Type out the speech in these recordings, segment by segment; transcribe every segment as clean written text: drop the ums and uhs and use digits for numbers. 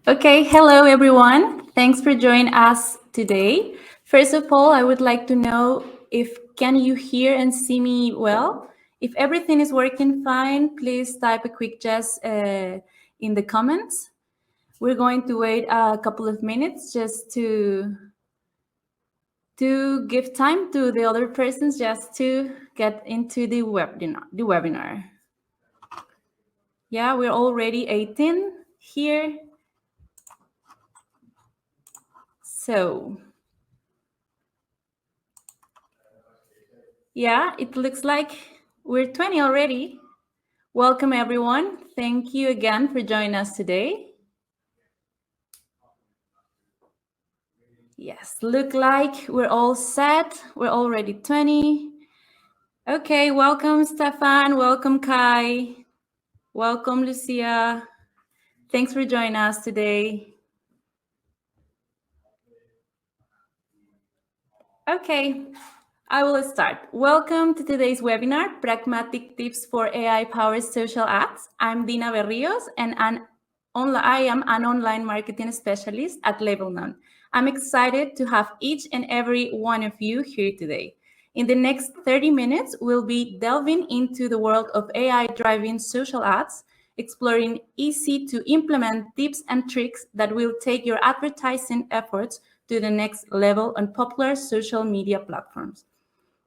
Okay, hello everyone. Thanks for joining us today. First of all, I would like to know if can you hear and see me well? If everything is working fine, please type a quick yes in the comments. We're going to wait a couple of minutes just to give time to the other persons just to get into the webinar. Yeah, we're already 18 here. So, yeah, it looks like we're 20 already. Welcome, everyone. Thank you again for joining us today. Yes, look like we're all set. We're already 20. Okay, welcome, Stefan. Welcome, Kai. Welcome, Lucia. Thanks for joining us today. Okay, I will start. Welcome to today's webinar, Pragmatic Tips for AI-Powered Social Ads. I'm Dina Berrios, and I am an online marketing specialist at Label None. I'm excited to have each and every one of you here today. In the next 30 minutes, we'll be delving into the world of AI-driven social ads, exploring easy-to-implement tips and tricks that will take your advertising efforts to the next level on popular social media platforms.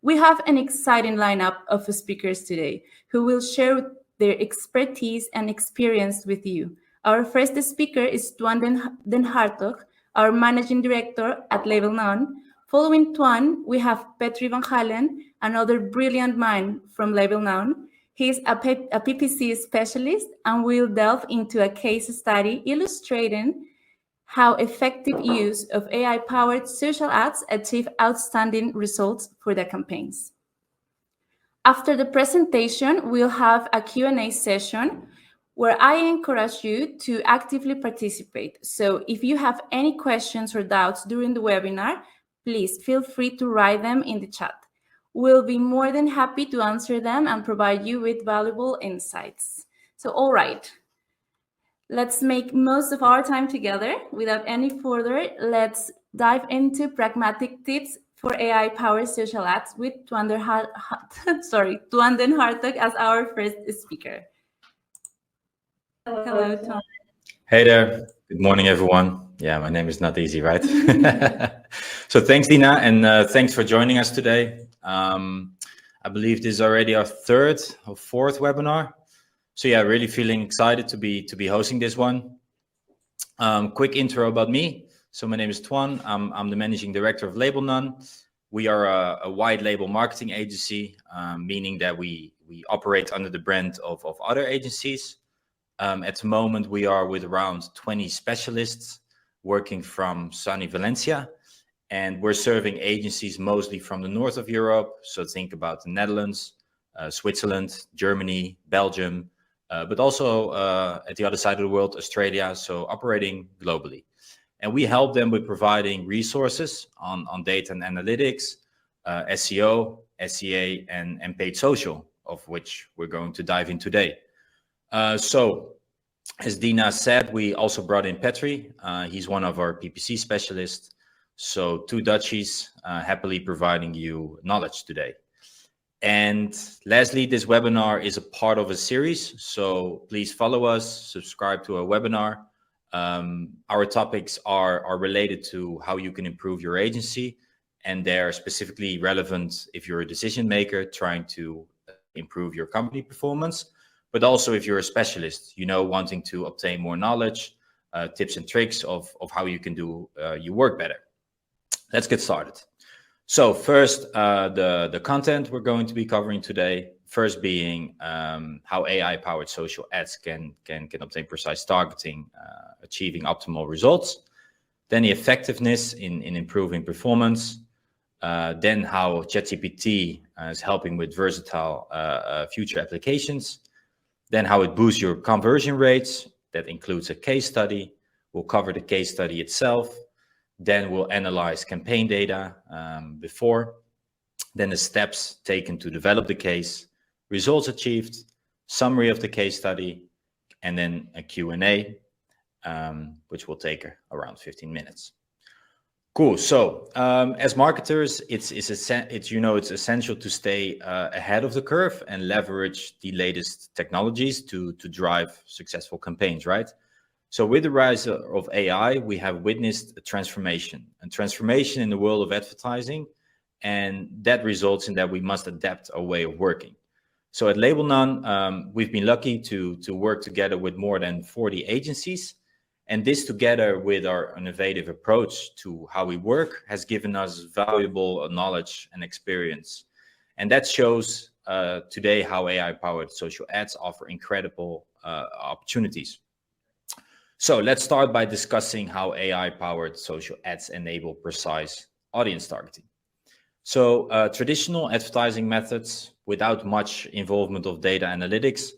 We have an exciting lineup of speakers today who will share their expertise and experience with you. Our first speaker is Twan den Hartog, our managing director at Label None. Following Twan, we have Petri van Gaalen, another brilliant mind from Label None. He's a PPC specialist and will delve into a case study illustrating how effective use of AI-powered social ads achieve outstanding results for their campaigns. After the presentation, we'll have a Q&A session where I encourage you to actively participate. So if you have any questions or doubts during the webinar, please feel free to write them in the chat. We'll be more than happy to answer them and provide you with valuable insights. So, all right. Let's make most of our time together. Without any further, let's dive into pragmatic tips for AI-powered social ads with Twan den Hartog as our first speaker. Hello, Twan. Hey there. Good morning, everyone. Yeah, my name is not easy, right? So thanks, Dina, and thanks for joining us today. I believe this is already our third or fourth webinar. So yeah, really feeling excited to be hosting this one. Quick intro about me. So my name is Twan. I'm the managing director of Label None. We are a wide label marketing agency, meaning that we operate under the brand of other agencies. At the moment, we are with around 20 specialists working from sunny Valencia, and we're serving agencies mostly from the north of Europe. So think about the Netherlands, Switzerland, Germany, Belgium, but also at the other side of the world, Australia, so operating globally. And we help them with providing resources on data and analytics, SEO, SEA, and paid social, of which we're going to dive in today. So, as Dina said, we also brought in Petri. He's one of our PPC specialists. So, two Dutchies happily providing you knowledge today. And lastly, this webinar is a part of a series. So please follow us, subscribe to our webinar. Our topics are related to how you can improve your agency, and they're specifically relevant if you're a decision maker trying to improve your company performance, but also if you're a specialist, wanting to obtain more knowledge, tips and tricks of how you can do your work better. Let's get started. So first, the content we're going to be covering today, first being how AI-powered social ads can obtain precise targeting, achieving optimal results. Then the effectiveness in improving performance. Then how ChatGPT is helping with versatile future applications. Then how it boosts your conversion rates. That includes a case study. We'll cover the case study itself. Then we'll analyze campaign data before, then the steps taken to develop the case, results achieved, summary of the case study, and then a Q&A. which will take around 15 minutes. Cool. So as marketers, it's essential to stay ahead of the curve and leverage the latest technologies to drive successful campaigns, right? So with the rise of AI, we have witnessed a transformation in the world of advertising, and that results in that we must adapt our way of working. So at Label None, we've been lucky to work together with more than 40 agencies, and this together with our innovative approach to how we work has given us valuable knowledge and experience. And that shows today how AI-powered social ads offer incredible opportunities. So let's start by discussing how AI-powered social ads enable precise audience targeting. So traditional advertising methods without much involvement of data analytics,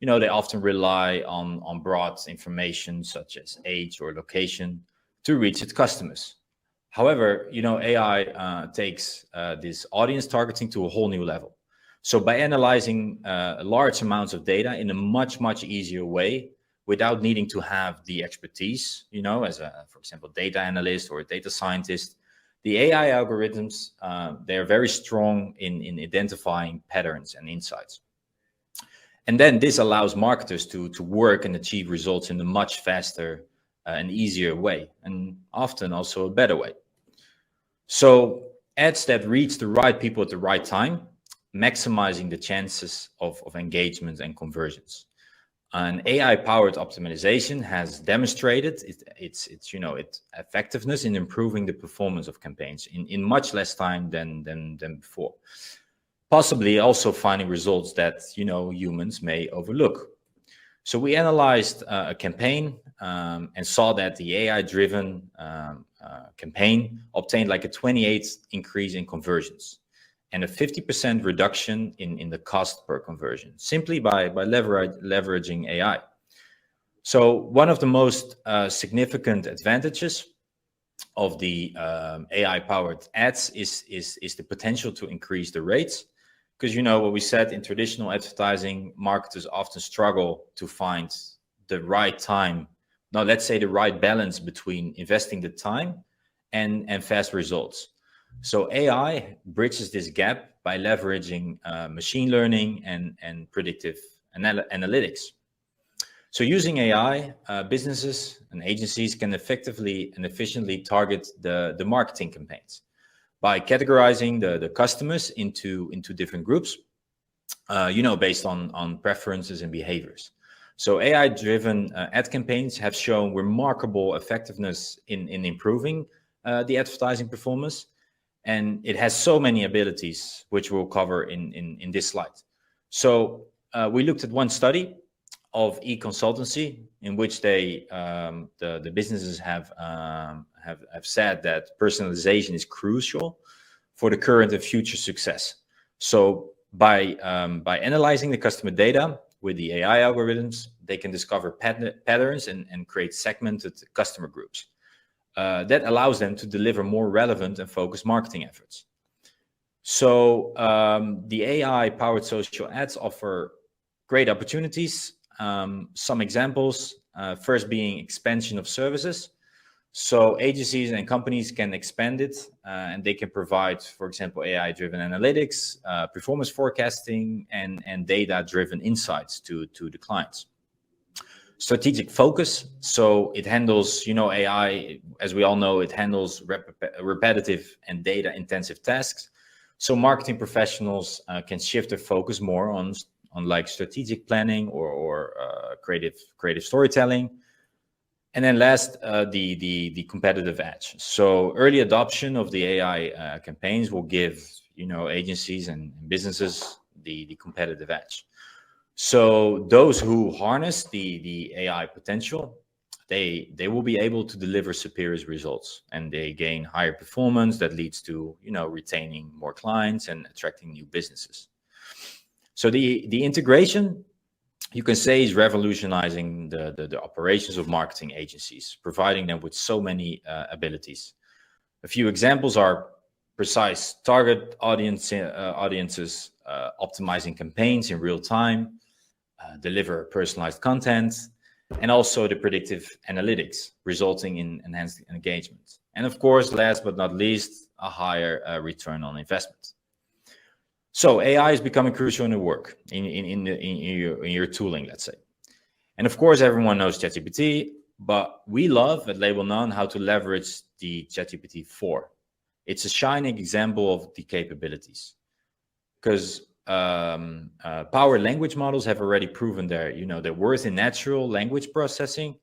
they often rely on broad information such as age or location to reach its customers. However, AI takes this audience targeting to a whole new level. So by analyzing large amounts of data in a much, much easier way, without needing to have the expertise, as for example, data analyst or a data scientist, the AI algorithms, they're very strong in identifying patterns and insights. And then this allows marketers to work and achieve results in a much faster and easier way, and often also a better way. So ads that reach the right people at the right time, maximizing the chances of engagement and conversions. An AI-powered optimization has demonstrated its effectiveness in improving the performance of campaigns in much less time than before. Possibly also finding results that humans may overlook. So we analyzed a campaign and saw that the AI-driven campaign obtained like a 28% increase in conversions and a 50% reduction in the cost per conversion, simply by leveraging AI. So one of the most significant advantages of the AI-powered ads is the potential to increase the rates. Because what we said in traditional advertising, marketers often struggle to find the right time. Now, let's say the right balance between investing the time and fast results. So AI bridges this gap by leveraging machine learning and predictive analytics. So using AI, businesses and agencies can effectively and efficiently target the marketing campaigns by categorizing the customers into different groups, based on preferences and behaviors. So AI-driven ad campaigns have shown remarkable effectiveness in improving the advertising performance. And it has so many abilities, which we'll cover in this slide. So we looked at one study of e-consultancy in which the businesses have said that personalization is crucial for the current and future success. So by analyzing the customer data with the AI algorithms, they can discover patterns and create segmented customer groups. That allows them to deliver more relevant and focused marketing efforts. So the AI-powered social ads offer great opportunities. Some examples, first being expansion of services. So agencies and companies can expand it, and they can provide, for example, AI-driven analytics, performance forecasting, and data-driven insights to the clients. Strategic focus. So it handles, AI, as we all know, it handles repetitive and data-intensive tasks. So marketing professionals can shift their focus more on like strategic planning or creative storytelling. And then last, the competitive edge. So early adoption of the AI campaigns will give, agencies and businesses the competitive edge. So those who harness the AI potential, they will be able to deliver superior results, and they gain higher performance that leads to retaining more clients and attracting new businesses. So the integration, you can say, is revolutionizing the operations of marketing agencies, providing them with so many abilities. A few examples are precise target audiences, optimizing campaigns in real time, deliver personalized content, and also the predictive analytics, resulting in enhanced engagement. And of course, last but not least, a higher return on investment. So AI is becoming crucial in the work, in your tooling, let's say. And of course, everyone knows ChatGPT, but we love at Label None how to leverage the ChatGPT 4. It's a shining example of the capabilities, because power language models have already proven their worth in natural language processing,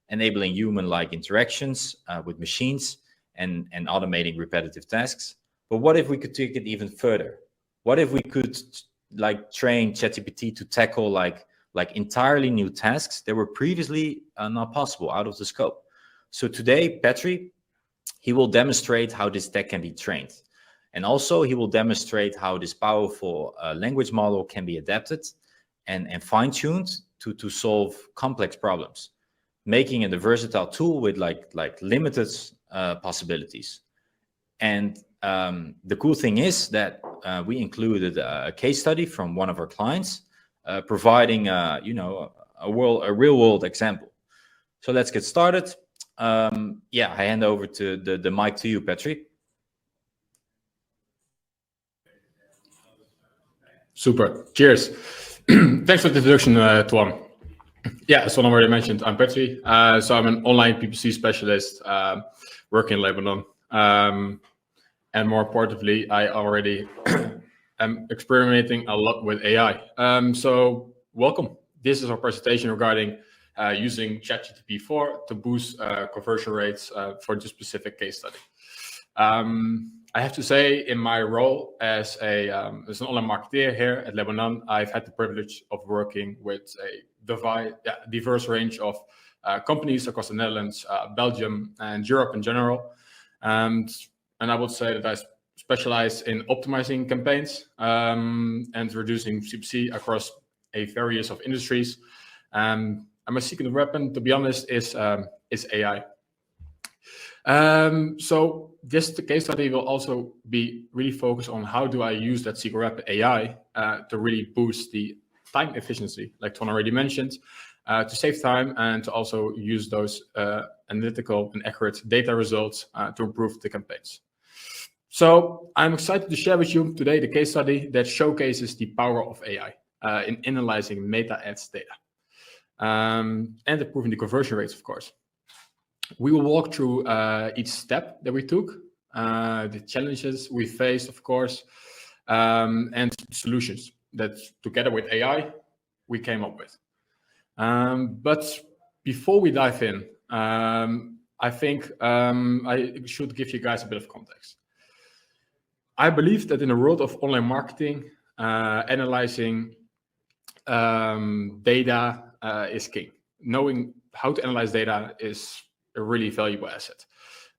enabling human-like interactions with machines and automating repetitive tasks. But what if we could take it even further? What if we could train ChatGPT to tackle like entirely new tasks that were previously not possible, out of the scope? So today, Petri, he will demonstrate how this tech can be trained. And also he will demonstrate how this powerful language model can be adapted and fine-tuned to solve complex problems, making it a versatile tool with like limited possibilities. And the cool thing is that we included a case study from one of our clients, providing a real-world example. So let's get started. I hand over to the mic to you, Petri. Super. Cheers. Thanks for the introduction, Twan. Yeah, as Twan already mentioned, I'm Petri. So I'm an online PPC specialist working in Lebanon. And more importantly, I already am experimenting a lot with AI. So welcome. This is our presentation regarding using ChatGPT 4 to boost conversion rates for this specific case study. I have to say, in my role as an online marketer here at Lebanon, I've had the privilege of working with a diverse range of companies across the Netherlands, Belgium, and Europe in general. And I would say that I specialize in optimizing campaigns and reducing CPC across a various of industries. And my secret weapon, to be honest, is AI. So this case study will also be really focused on how do I use that secret weapon AI to really boost the time efficiency, like Twan already mentioned, to save time and to also use those analytical and accurate data results to improve the campaigns. So I'm excited to share with you today the case study that showcases the power of AI in analyzing meta ads data and improving the conversion rates, of course. We will walk through each step that we took, the challenges we faced, of course, and solutions that together with AI, we came up with. But before we dive in, I think I should give you guys a bit of context. I believe that in the world of online marketing, analyzing data is king. Knowing how to analyze data is a really valuable asset.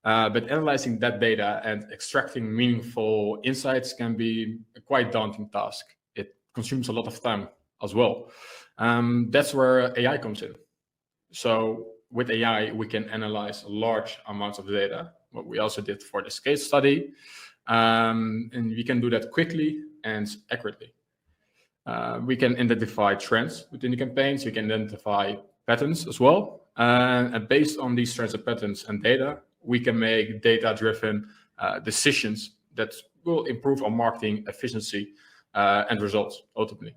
But analyzing that data and extracting meaningful insights can be a quite daunting task. It consumes a lot of time as well. That's where AI comes in. So with AI, we can analyze large amounts of data, what we also did for this case study. And we can do that quickly and accurately. We can identify trends within the campaigns. We can identify patterns as well. And based on these trends and patterns and data, we can make data-driven decisions that will improve our marketing efficiency and results ultimately.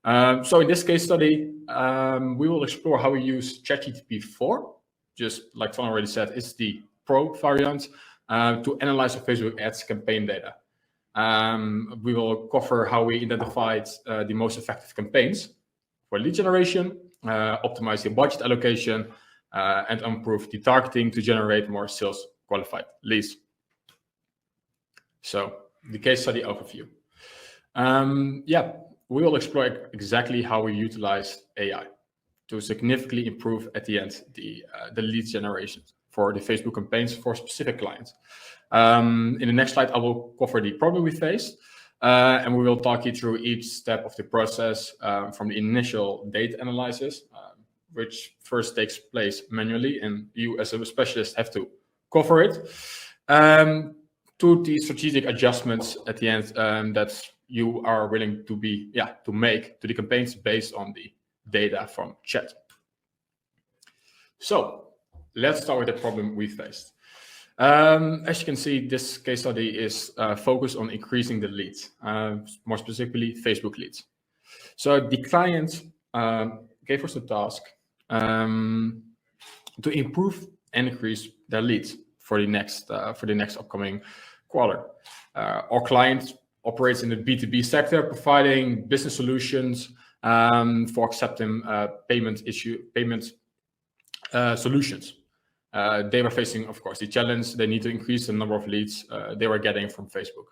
So in this case study, we will explore how we use ChatGPT 4, just like Twan already said, it's the Pro variant, to analyze the Facebook ads campaign data. We will cover how we identified the most effective campaigns for lead generation, optimize the budget allocation, and improve the targeting to generate more sales qualified leads. So the case study overview. We will explore exactly how we utilize AI to significantly improve at the end the lead generation for the Facebook campaigns for specific clients. In the next slide, I will cover the problem we faced, and we will talk you through each step of the process from the initial data analysis, which first takes place manually, and you as a specialist have to cover it, to the strategic adjustments at the end that you are willing to make to the campaigns based on the data from chat. So let's start with the problem we faced. As you can see, this case study is focused on increasing the leads, more specifically Facebook leads. So the client gave us the task to improve and increase their leads for the next upcoming quarter. Our client operates in the B2B sector, providing business solutions for accepting payment solutions. They were facing, of course, the challenge. They need to increase the number of leads they were getting from Facebook.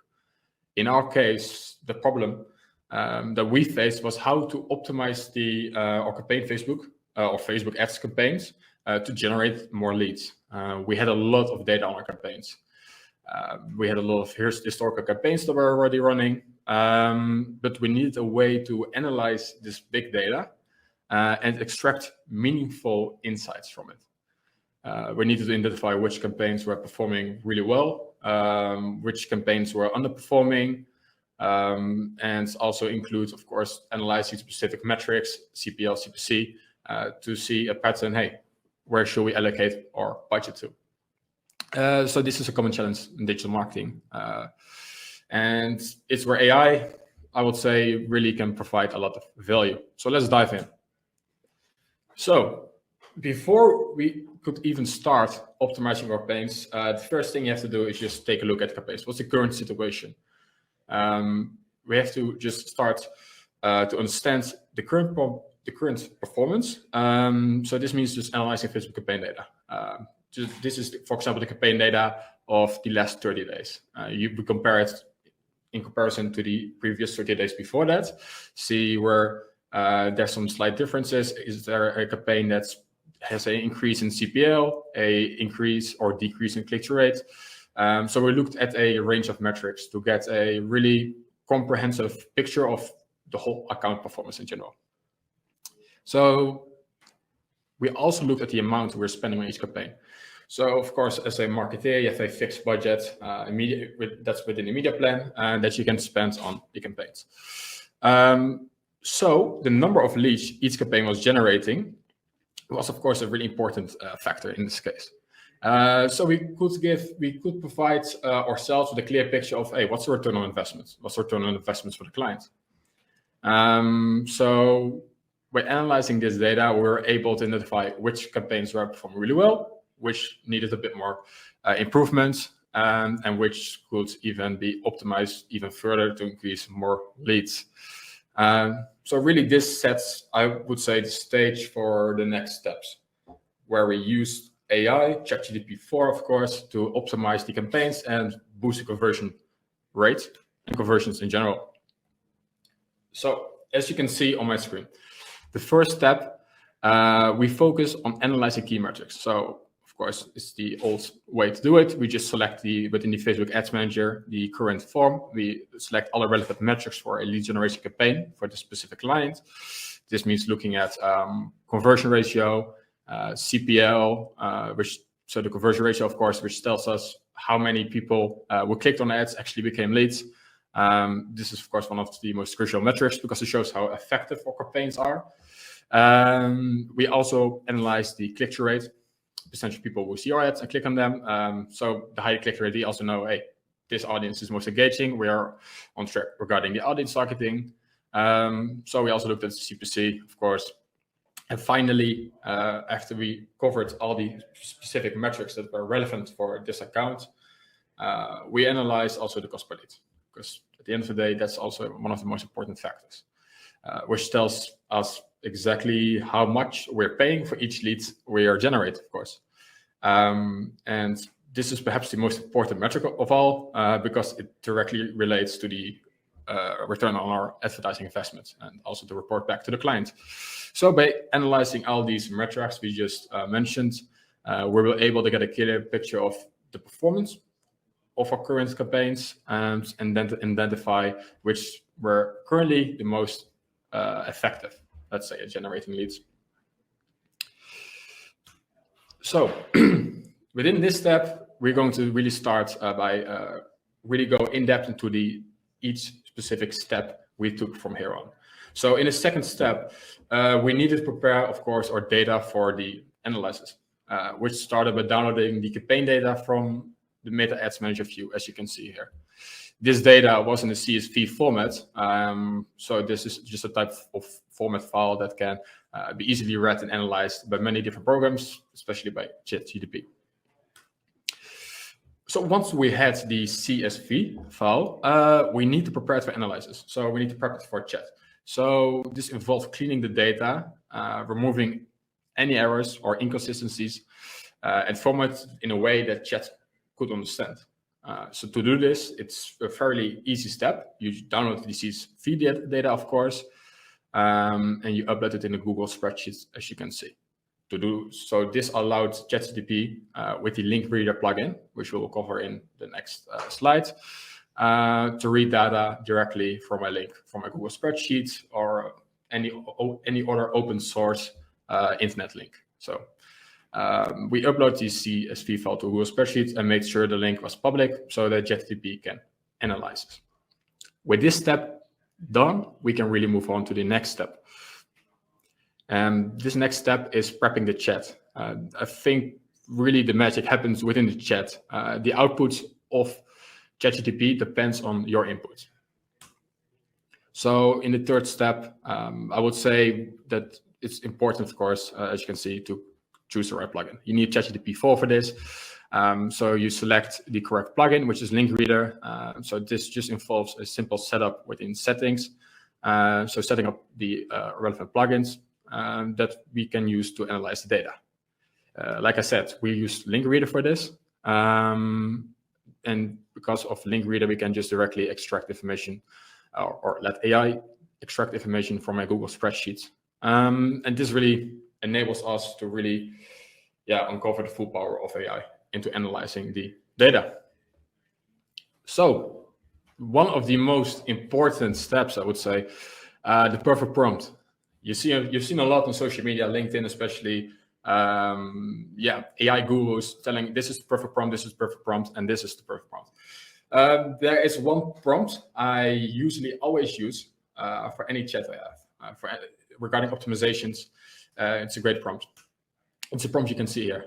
In our case, the problem that we faced was how to optimize our campaign Facebook or Facebook ads campaigns to generate more leads. We had a lot of data on our campaigns. We had a lot of historical campaigns that were already running, but we needed a way to analyze this big data and extract meaningful insights from it. We needed to identify which campaigns were performing really well, which campaigns were underperforming, and also include, of course, analyzing specific metrics, CPL, CPC, to see a pattern. Hey, where should we allocate our budget to? So this is a common challenge in digital marketing. And it's where AI, I would say, really can provide a lot of value. So let's dive in. So before we could even start optimizing our campaigns, the first thing you have to do is just take a look at campaigns. What's the current situation? We have to just start to understand the current performance. So this means just analyzing Facebook campaign data. This is, for example, the campaign data of the last 30 days. You compare it in comparison to the previous 30 days before that. See where there's some slight differences. Is there a campaign that has an increase in CPL, a increase or decrease in click-through rate? So we looked at a range of metrics to get a really comprehensive picture of the whole account performance in general. So we also looked at the amount we're spending on each campaign. So of course, as a marketer, you have a fixed budget that's within the media plan that you can spend on the campaigns. So the number of leads each campaign was generating was, of course, a really important factor in this case. So we could provide ourselves with a clear picture of, hey, what's the return on investment? What's the return on investments for the client? So by analyzing this data, we were able to identify which campaigns were performing really well, which needed a bit more improvement, and which could even be optimized even further to increase more leads. So really this sets, I would say, the stage for the next steps, where we use AI, ChatGPT-4, of course, to optimize the campaigns and boost the conversion rate and conversions in general. So as you can see on my screen, the first step, we focus on analyzing key metrics. So of course, it's the old way to do it. We just select within the Facebook Ads Manager, the current form. We select all the relevant metrics for a lead generation campaign for the specific client. This means looking at conversion ratio, CPL, so the conversion ratio, of course, which tells us how many people who clicked on ads actually became leads. This is, of course, one of the most crucial metrics because it shows how effective our campaigns are. We also analyze the click-through rate, percentage of people who see our ads and click on them. So the higher click-through rate, we also know, hey, this audience is most engaging. We are on track regarding the audience targeting. So we also looked at the CPC, of course. And finally, after we covered all the specific metrics that were relevant for this account, we analyzed also the cost per lead, because at the end of the day, that's also one of the most important factors, which tells us exactly how much we're paying for each lead we are generating, of course. And this is perhaps the most important metric of all, because it directly relates to the return on our advertising investments and also to report back to the client. So by analyzing all these metrics we just mentioned, we were able to get a clear picture of the performance of our current campaigns and then to identify which were currently the most effective, let's say, at generating leads. So within this step, we're going to really start by really go in depth into each specific step we took from here on. So in the second step, we needed to prepare, of course, our data for the analysis. which started by downloading the campaign data from the Meta Ads Manager view, as you can see here. This data was in a CSV format, so this is just a type of format file that can be easily read and analyzed by many different programs, especially by ChatGPT. So once we had the CSV file, we need to prepare it for analysis. So we need to prep it for chat. So this involves cleaning the data, removing any errors or inconsistencies, and format in a way that chat could understand. So to do this, it's a fairly easy step. You download the CSV data, of course, and you upload it in a Google spreadsheet, as you can see. To do so, this allowed ChatGPT with the link reader plugin, which we will cover in the next slide, to read data directly from a link from a Google spreadsheet or any other open source internet link. So we upload the CSV file to Google spreadsheet and make sure the link was public so that ChatGPT can analyze it. With this step done, we can really move on to the next step. This next step is prepping the chat. I think really the magic happens within the chat. The output of ChatGPT depends on your input. So in the third step, I would say that it's important, of course, as you can see, to choose the right plugin. You need ChatGPT 4 for this. So you select the correct plugin, which is Link Reader. So this just involves a simple setup within settings. So setting up the relevant plugins that we can use to analyze the data. Like I said, we use Link Reader for this. And because of Link Reader, we can just directly extract information or let AI extract information from a Google spreadsheet. And this really enables us to really uncover the full power of AI into analyzing the data. So one of the most important steps, I would say, the perfect prompt. You've seen a lot on social media, LinkedIn especially, AI gurus telling this is the perfect prompt, this is the perfect prompt, and this is the perfect prompt. There is one prompt I usually always use for any chat I have regarding optimizations. It's a great prompt. It's a prompt you can see here.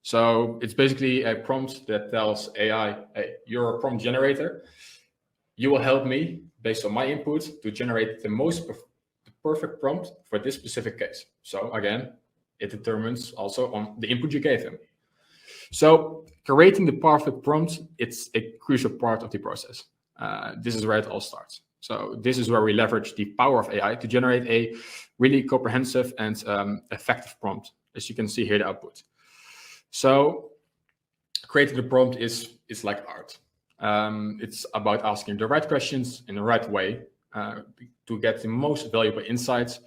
So it's basically a prompt that tells AI, hey, you're a prompt generator. You will help me, based on my input, to generate the perfect prompt for this specific case. So again, it determines also on the input you gave him. So creating the perfect prompt, it's a crucial part of the process. This is where it all starts. So this is where we leverage the power of AI to generate a really comprehensive and effective prompt, as you can see here, the output. So creating the prompt is like art. It's about asking the right questions in the right way to get the most valuable insights.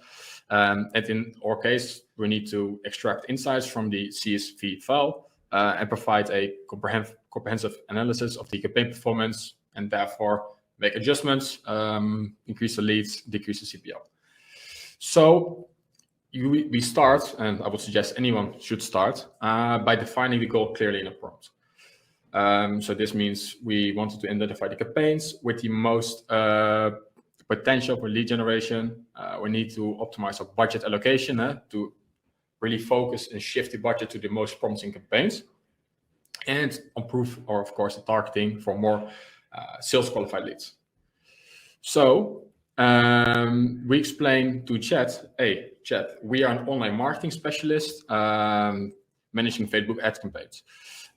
And in our case, we need to extract insights from the CSV file and provide a comprehensive analysis of the campaign performance, and therefore make adjustments, increase the leads, decrease the CPL. So we start, and I would suggest anyone should start, by defining the goal clearly in a prompt. So this means we wanted to identify the campaigns with the most potential for lead generation. We need to optimize our budget allocation to really focus and shift the budget to the most promising campaigns, and improve, or of course, the targeting for more sales qualified leads. So we explain to chat, hey, chat, we are an online marketing specialist managing Facebook ad campaigns.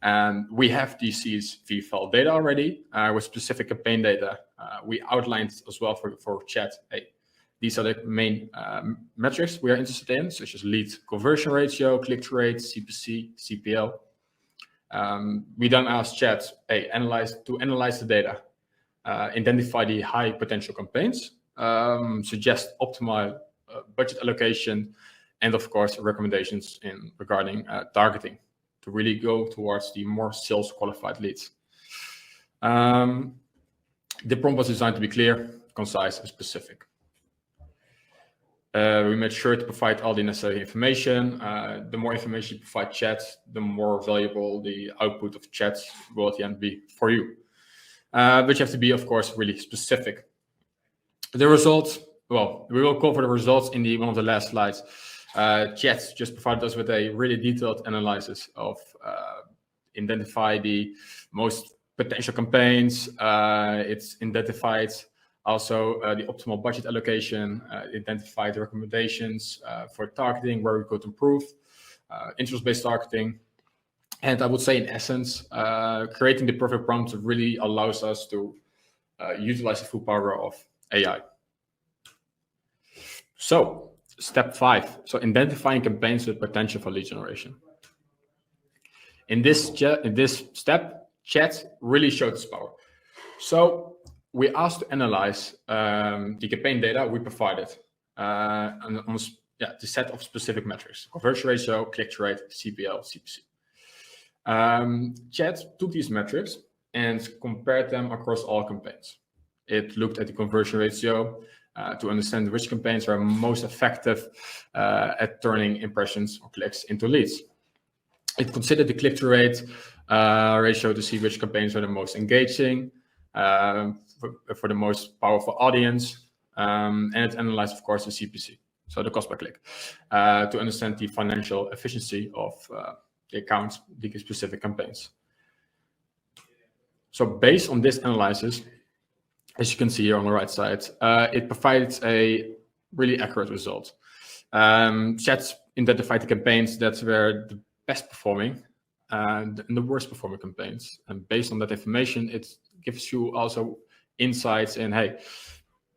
And we have the CSV file data already with specific campaign data. We outlined as well for chat, hey, these are the main metrics we are interested in, such as lead conversion ratio, click-through rate, CPC, CPL. We then ask chat, hey, analyze the data, identify the high potential campaigns, suggest optimal budget allocation, and of course, recommendations regarding targeting to really go towards the more sales qualified leads. The prompt was designed to be clear, concise, and specific. We made sure to provide all the necessary information. The more information you provide chat, the more valuable the output of chat will at the end be for you. But you have to be, of course, really specific. The results, well, we will cover the results in one of the last slides. Chat just provided us with a really detailed analysis of identify the most potential campaigns. It's identified also the optimal budget allocation, identified the recommendations for targeting, where we could improve, interest-based targeting. And I would say, in essence, creating the perfect prompt really allows us to utilize the full power of AI. So, step 5. So, identifying campaigns with potential for lead generation. In this step, chat really showed its power. So, we asked to analyze the campaign data we provided on the set of specific metrics: conversion ratio, click-through rate, CPL, CPC. Chat took these metrics and compared them across all campaigns. It looked at the conversion ratio to understand which campaigns are most effective at turning impressions or clicks into leads. It considered the click-through rate ratio to see which campaigns are the most engaging for the most powerful audience, and it analyzed, of course, the CPC, so the cost per click, to understand the financial efficiency of the accounts, the specific campaigns. So based on this analysis, as you can see here on the right side, it provides a really accurate result. Chat identified the campaigns that were the best performing and the worst performing campaigns. And based on that information, it gives you also insights in, hey,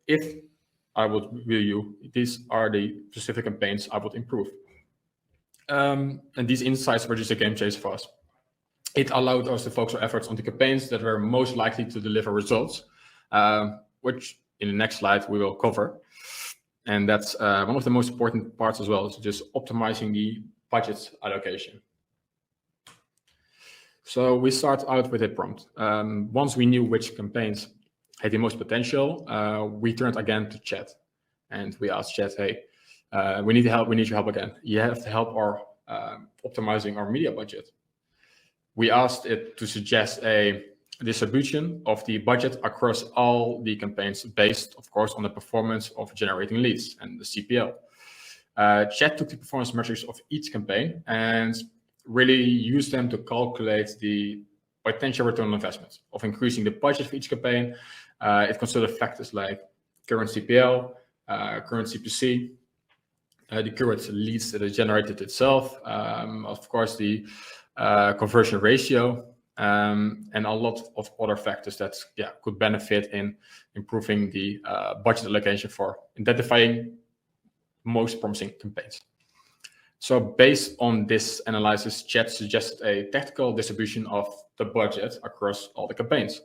if I would review, these are the specific campaigns I would improve. And these insights were just a game changer for us. It allowed us to focus our efforts on the campaigns that were most likely to deliver results, which in the next slide we will cover. And that's one of the most important parts as well, is just optimizing the budget allocation. So we start out with a prompt. Once we knew which campaigns had the most potential, we turned again to chat. And we asked chat, hey, we need help. We need your help again. You have to help our optimizing our media budget. We asked it to suggest a distribution of the budget across all the campaigns based, of course, on the performance of generating leads and the CPL. Chat took the performance metrics of each campaign and really used them to calculate the potential return on investment of increasing the budget for each campaign. It considered factors like current CPL, current CPC, the current leads that it generated itself, of course, the conversion ratio, and a lot of other factors that could benefit in improving the budget allocation for identifying most promising campaigns. So based on this analysis, chat suggested a tactical distribution of the budget across all the campaigns.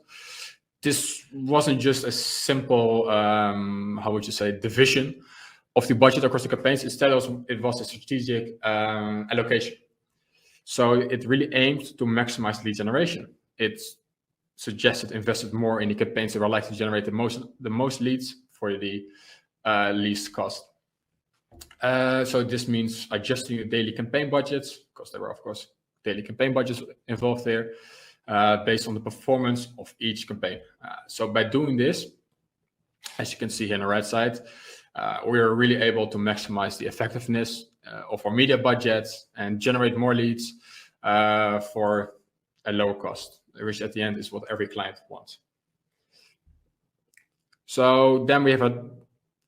This wasn't just a simple, how would you say, division of the budget across the campaigns. Instead, it was a strategic allocation. So it really aimed to maximize lead generation. It suggested invested more in the campaigns that were likely to generate the most leads for the least cost. So this means adjusting the daily campaign budgets, because there were, of course, daily campaign budgets involved there, based on the performance of each campaign. So by doing this, as you can see here on the right side, we are really able to maximize the effectiveness of our media budgets and generate more leads for a lower cost, which at the end is what every client wants. So then we have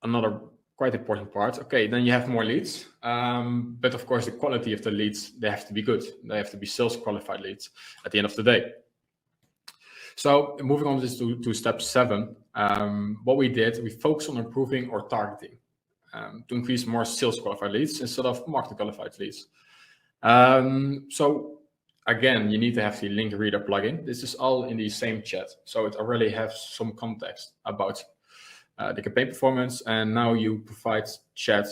another quite important part. Okay, then you have more leads, but of course the quality of the leads, they have to be good. They have to be sales qualified leads at the end of the day. So moving on to step 7, what we did, we focused on improving our targeting to increase more sales qualified leads instead of marketing qualified leads. So again, you need to have the link reader plugin. This is all in the same chat, so it already has some context about the campaign performance. And now you provide chat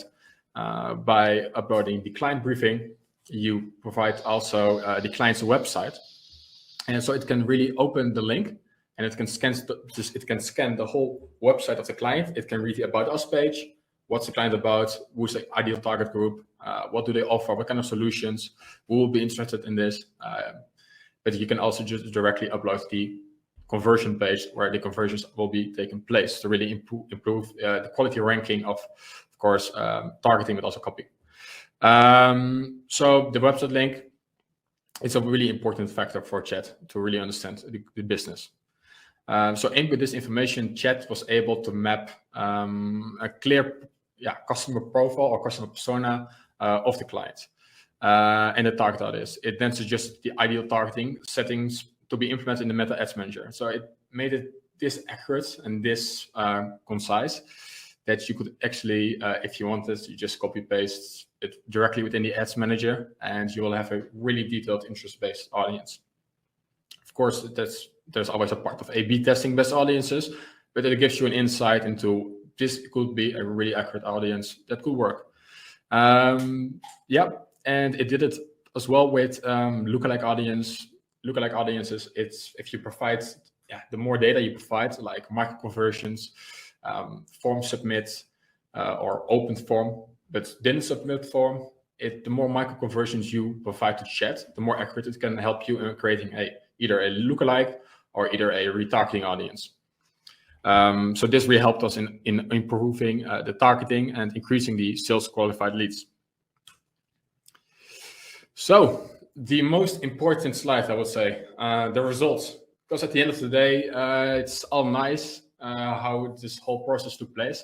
by uploading the client briefing. You provide also the client's website, and so it can really open the link, and it can scan the whole website of the client. It can read the About Us page. What's the client about? Who's the ideal target group? What do they offer? What kind of solutions? Who will be interested in this? But you can also just directly upload the conversion page where the conversions will be taking place to really improve the quality ranking of course, targeting, but also copy. So the website link is a really important factor for chat to really understand the business. So with this information, chat was able to map a clear customer profile or customer persona of the client and the target audience. It then suggests the ideal targeting settings to be implemented in the Meta Ads Manager. So it made it this accurate and this concise that you could actually, if you wanted, you just copy paste it directly within the Ads Manager, and you will have a really detailed interest-based audience. Of course, there's always a part of A/B testing best audiences, but it gives you an insight into this could be a really accurate audience that could work. And it did it as well with lookalike audiences. It's if you provide, the more data you provide, like micro conversions, form submit, or opened form, but didn't submit form, the more micro conversions you provide to chat, the more accurate it can help you in creating either a lookalike or either a retargeting audience. So this really helped us in improving the targeting and increasing the sales qualified leads. So the most important slide, I would say, the results, because at the end of the day, it's all nice how this whole process took place.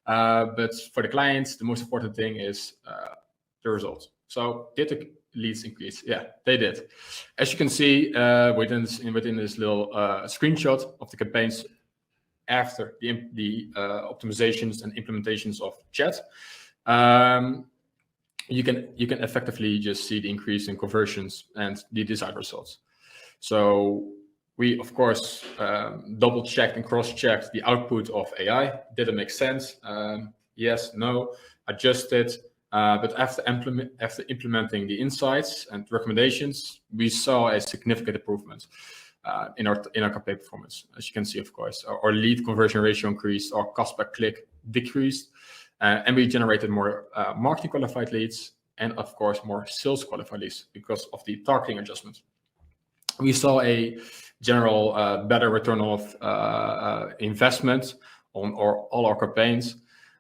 But for the clients, the most important thing is the results. So did the leads increase? Yeah, they did. As you can see within this little screenshot of the campaigns after the optimizations and implementations of chat, you can effectively just see the increase in conversions and the desired results. So we, of course, double-checked and cross-checked the output of AI. Did it make sense? Yes, no, adjusted. But after implementing the insights and recommendations, we saw a significant improvement in our campaign performance. As you can see, of course, our lead conversion ratio increased, our cost per click decreased, and we generated more marketing qualified leads and, of course, more sales qualified leads because of the targeting adjustments. We saw a general better return of investment on all our campaigns.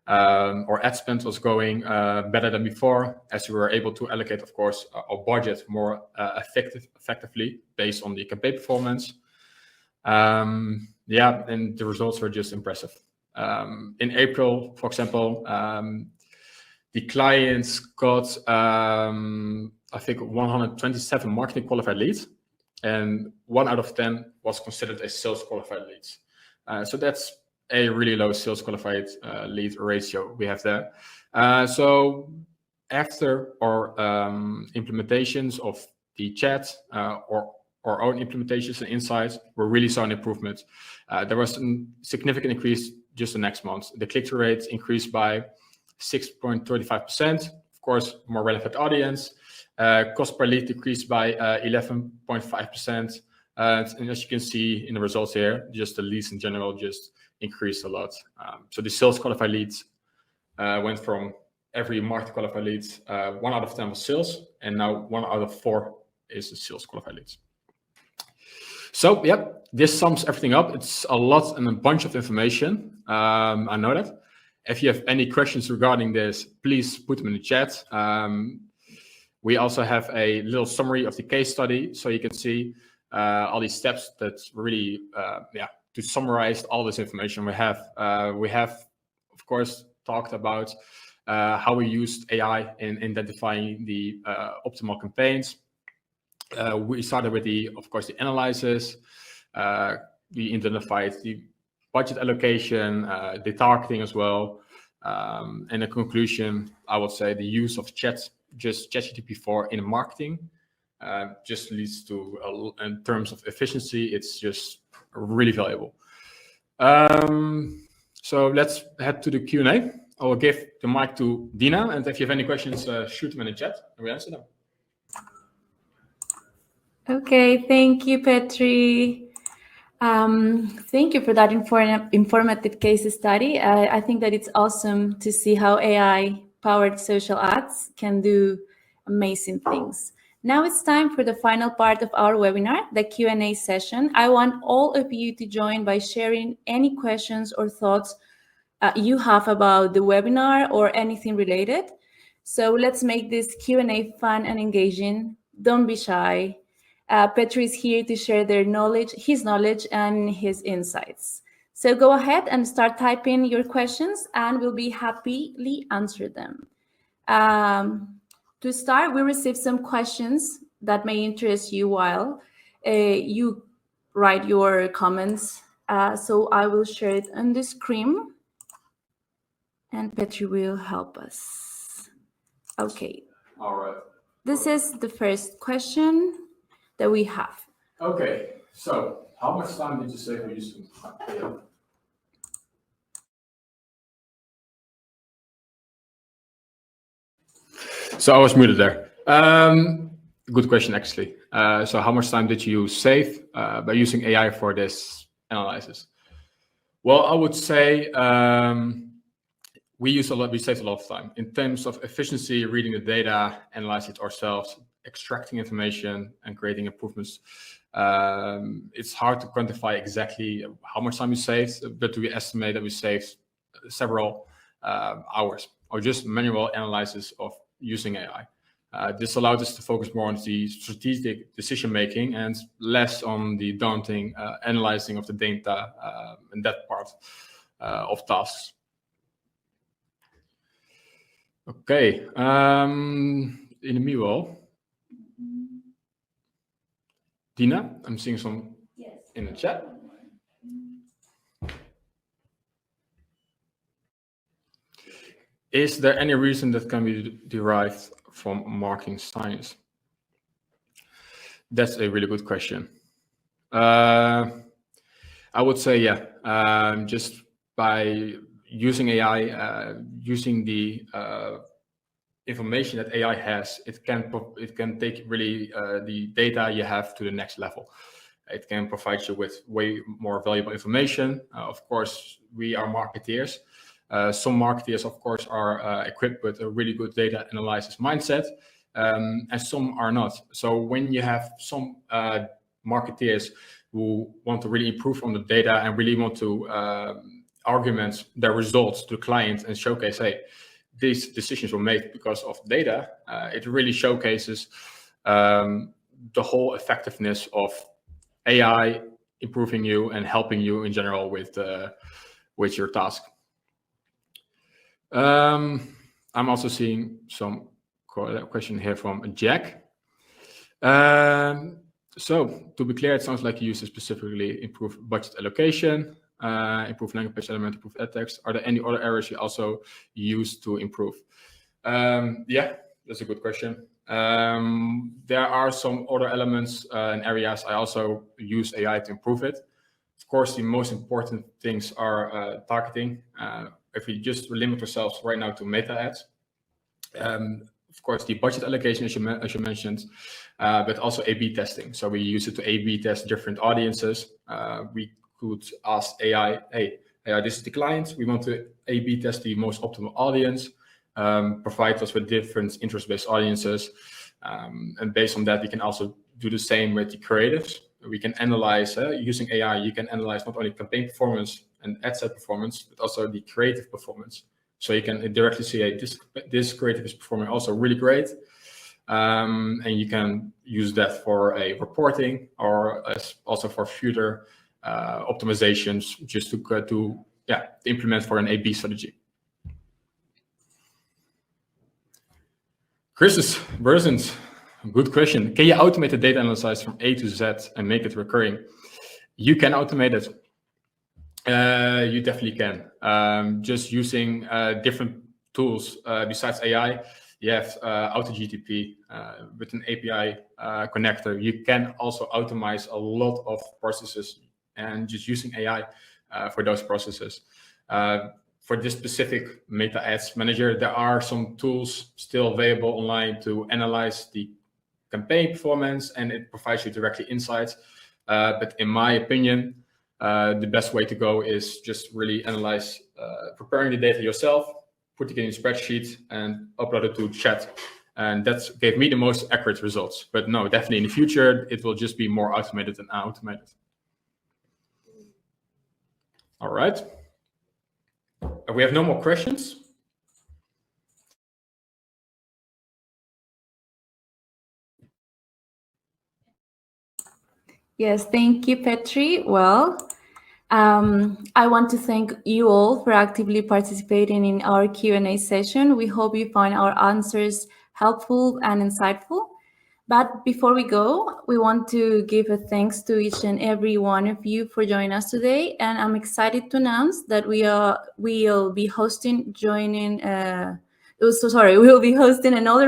Our ad spend was going better than before, as we were able to allocate, of course, our budget more effectively based on the campaign performance. And the results were just impressive. In April, for example, the clients got, I think, 127 marketing qualified leads, and 1 out of 10 was considered as sales qualified leads. So that's a really low sales qualified lead ratio we have there. So after our implementations of the chat or our own implementations and insights, we really saw an improvement. There was a significant increase just the next month. The click-through rate increased by 6.35%. Of course, more relevant audience. Cost per lead decreased by 11.5%. And as you can see in the results here, just the leads in general just increased a lot. So the sales qualified leads went from every market qualified leads, 1 out of 10 was sales, and now 1 out of 4 is the sales qualified leads. So this sums everything up. It's a lot and a bunch of information. I know that. If you have any questions regarding this, please put them in the chat. We also have a little summary of the case study, so you can see all these steps that really, to summarize all this information we have. We have, of course, talked about how we used AI in identifying the optimal campaigns. We started with of course, the analysis. We identified the budget allocation, the targeting as well. And the conclusion, I would say the use of ChatGPT-4 in marketing just leads to, in terms of efficiency, it's just really valuable. So let's head to the Q&A. I will give the mic to Dina, and if you have any questions, shoot them in the chat and we'll answer them. Okay, thank you, Petri. Thank you for that informative case study. I think that it's awesome to see how AI-powered social ads can do amazing things. Now it's time for the final part of our webinar, the Q&A session. I want all of you to join by sharing any questions or thoughts you have about the webinar or anything related. So let's make this Q&A fun and engaging. Don't be shy. Petri is here to share his knowledge and his insights. So go ahead and start typing your questions and we'll be happily answer them. To start, we received some questions that may interest you while you write your comments. So I will share it on the screen and Petri will help us. Okay. All right. This is the first question that we have. Okay, so how much time did you save for using AI? So I was muted there. Good question, actually. So how much time did you save by using AI for this analysis? Well, I would say we saved a lot of time in terms of efficiency, reading the data, analyzing it ourselves, extracting information, and creating improvements. It's hard to quantify exactly how much time we saved, but we estimate that we saved several hours or just manual analysis of using AI. This allowed us to focus more on the strategic decision making and less on the daunting analyzing of the data and that part of tasks. Okay, in the meanwhile, Dina, I'm seeing some in the chat. Is there any reason that can be derived from marketing science? That's a really good question. I would say, yeah, just by using AI, using the information that AI has, it can take really the data you have to the next level. It can provide you with way more valuable information. Of course, we are marketeers. Some marketeers, of course, are equipped with a really good data analysis mindset, and some are not. So when you have some marketeers who want to really improve on the data and really want to argument their results to the client and showcase, hey, these decisions were made because of data, it really showcases the whole effectiveness of AI improving you and helping you in general with your task. I'm also seeing some question here from Jack. So to be clear, it sounds like you use to specifically improve budget allocation, improve language element, improve ad text. Are there any other areas you also use to improve? Yeah, that's a good question. There are some other elements and areas I also use AI to improve it. Of course, the most important things are targeting. If we just limit ourselves right now to meta ads, of course, the budget allocation, as you mentioned, but also A/B testing. So we use it to A/B test different audiences. We could ask AI, hey, this is the client. We want to A/B test the most optimal audience, provide us with different interest-based audiences. And based on that, we can also do the same with the creatives. We can analyze, using AI, you can analyze not only campaign performance and ad set performance, but also the creative performance. So you can directly see, hey, this creative is performing also really great. And you can use that for a reporting or also for future optimizations, just to implement for an A/B strategy. Chris's versions, good question. Can you automate the data analysis from A to Z and make it recurring? You can automate it. You definitely can. Just using different tools besides AI. You have AutoGTP with an API connector. You can also automate a lot of processes and just using AI for those processes. For this specific Meta Ads Manager, there are some tools still available online to analyze the campaign performance, and it provides you directly insights. But in my opinion, the best way to go is just really analyze, preparing the data yourself, put it in a spreadsheet, and upload it to chat. And that gave me the most accurate results. But no, definitely in the future, it will just be more automated than automated. All right. We have no more questions. Yes, thank you, Petri. Well, I want to thank you all for actively participating in our Q&A session. We hope you find our answers helpful and insightful. But before we go, we want to give a thanks to each and every one of you for joining us today. And I'm excited to announce that we'll be hosting another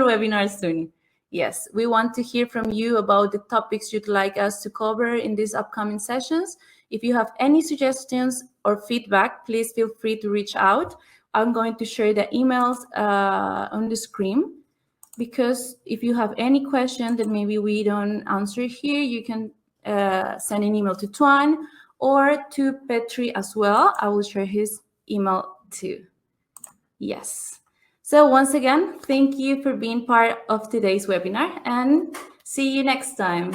webinar soon. Yes, we want to hear from you about the topics you'd like us to cover in these upcoming sessions. If you have any suggestions or feedback, please feel free to reach out. I'm going to share the emails on the screen, because if you have any question that maybe we don't answer here, you can send an email to Twan or to Petri as well. I will share his email too. Yes. So once again, thank you for being part of today's webinar, and see you next time.